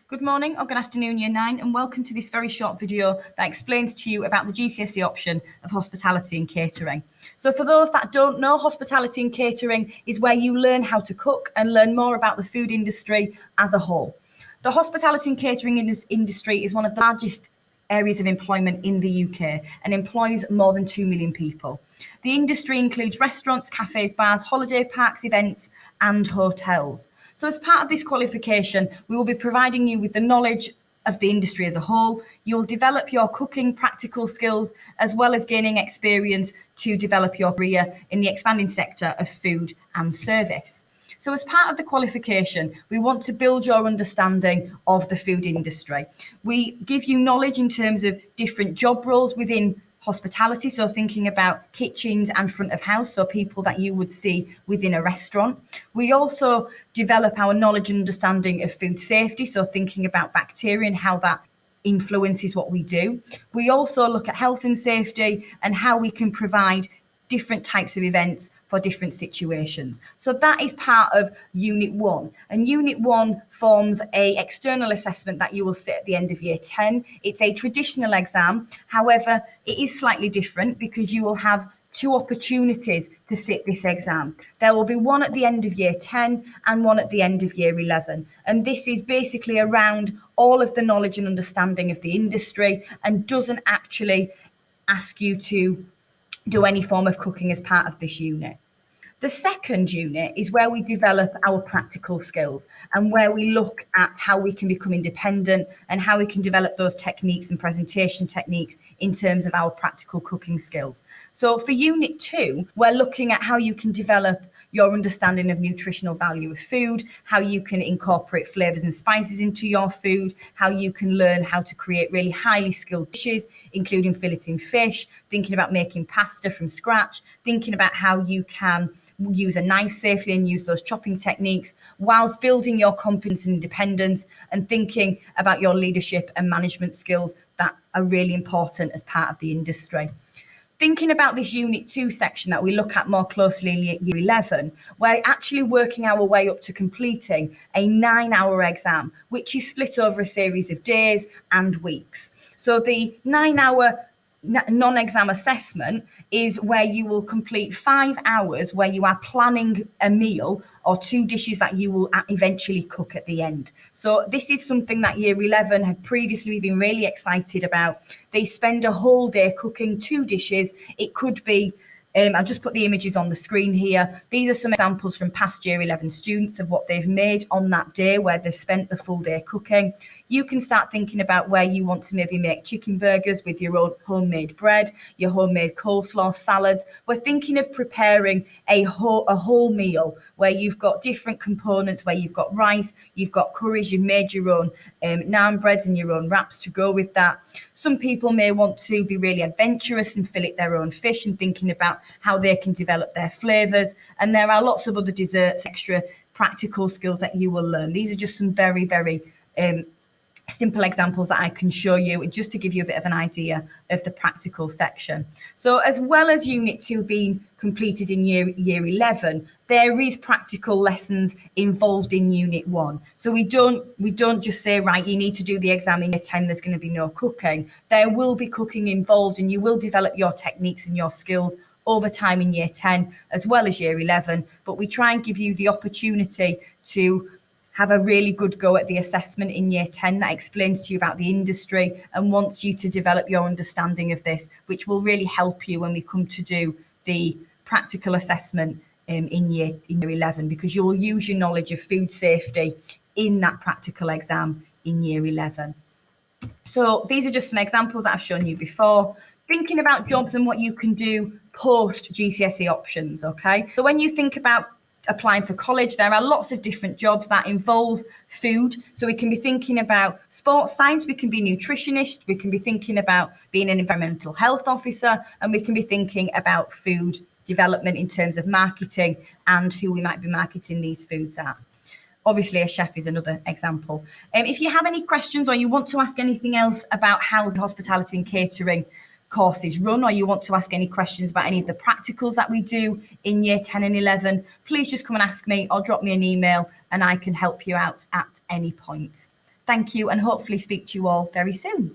Good morning or good afternoon, Year 9, and welcome to this very short video that explains to you about the GCSE option of hospitality and catering. So for those that don't know, hospitality and catering is where you learn how to cook and learn more about the food industry as a whole. The hospitality and catering industry is one of the largest areas of employment in the UK and employs more than 2 million people. The industry includes restaurants, cafes, bars, holiday parks, events, and hotels. So as part of this qualification, we will be providing you with the knowledge of the industry as a whole. You'll develop your cooking practical skills as well as gaining experience to develop your career in the expanding sector of food and service. So as part of the qualification, we want to build your understanding of the food industry. We give you knowledge in terms of different job roles within hospitality, so thinking about kitchens and front of house, so people that you would see within a restaurant. We also develop our knowledge and understanding of food safety, so thinking about bacteria and how that influences what we do. We also look at health and safety and how we can provide different types of events for different situations. So that is part of Unit 1. And Unit 1 forms a external assessment that you will sit at the end of Year 10. It's a traditional exam. However, it is slightly different because you will have two opportunities to sit this exam. There will be one at the end of Year 10 and one at the end of Year 11. And this is basically around all of the knowledge and understanding of the industry and doesn't actually ask you to do any form of cooking as part of this unit. The second unit is where we develop our practical skills and where we look at how we can become independent and how we can develop those techniques and presentation techniques in terms of our practical cooking skills. So for Unit 2, we're looking at how you can develop your understanding of nutritional value of food, how you can incorporate flavors and spices into your food, how you can learn how to create really highly skilled dishes, including filleting fish, thinking about making pasta from scratch, thinking about how you can use a knife safely and use those chopping techniques whilst building your confidence and independence and thinking about your leadership and management skills that are really important as part of the industry. Thinking about this Unit 2 section that we look at more closely in Year 11, we're actually working our way up to completing a 9-hour exam, which is split over a series of days and weeks. So the 9-hour non-exam assessment is where you will complete 5 hours where you are planning a meal or 2 dishes that you will eventually cook at the end. So this is something that Year 11 have previously been really excited about. They spend a whole day cooking 2 dishes. It could be I'll just put the images on the screen here. These are some examples from past Year 11 students of what they've made on that day where they've spent the full day cooking. You can start thinking about where you want to maybe make chicken burgers with your own homemade bread, your homemade coleslaw salads. We're thinking of preparing a whole meal where you've got different components, where you've got rice, you've got curries, you've made your own naan breads and your own wraps to go with that. Some people may want to be really adventurous and fillet their own fish and thinking about how they can develop their flavors. And there are lots of other desserts, extra practical skills that you will learn. These are just some very, very simple examples that I can show you just to give you a bit of an idea of the practical section. So as well as Unit 2 being completed in year 11, there is practical lessons involved in Unit 1. So we don't just say, right, you need to do the exam in Year 10, there's going to be no cooking. There will be cooking involved and you will develop your techniques and your skills over time in Year 10 as well as Year 11, but we try and give you the opportunity to have a really good go at the assessment in Year 10 that explains to you about the industry and wants you to develop your understanding of this, which will really help you when we come to do the practical assessment in year 11, because you will use your knowledge of food safety in that practical exam in Year 11. So these are just some examples that I've shown you before. Thinking about jobs and what you can do post GCSE options, okay? So when you think about applying for college, there are lots of different jobs that involve food. So we can be thinking about sports science, we can be nutritionist, we can be thinking about being an environmental health officer, and we can be thinking about food development in terms of marketing and who we might be marketing these foods at. Obviously, a chef is another example. If you have any questions or you want to ask anything else about how the hospitality and catering courses run, or you want to ask any questions about any of the practicals that we do in Year 10 and 11, please just come and ask me or drop me an email and I can help you out at any point. Thank you, and hopefully speak to you all very soon.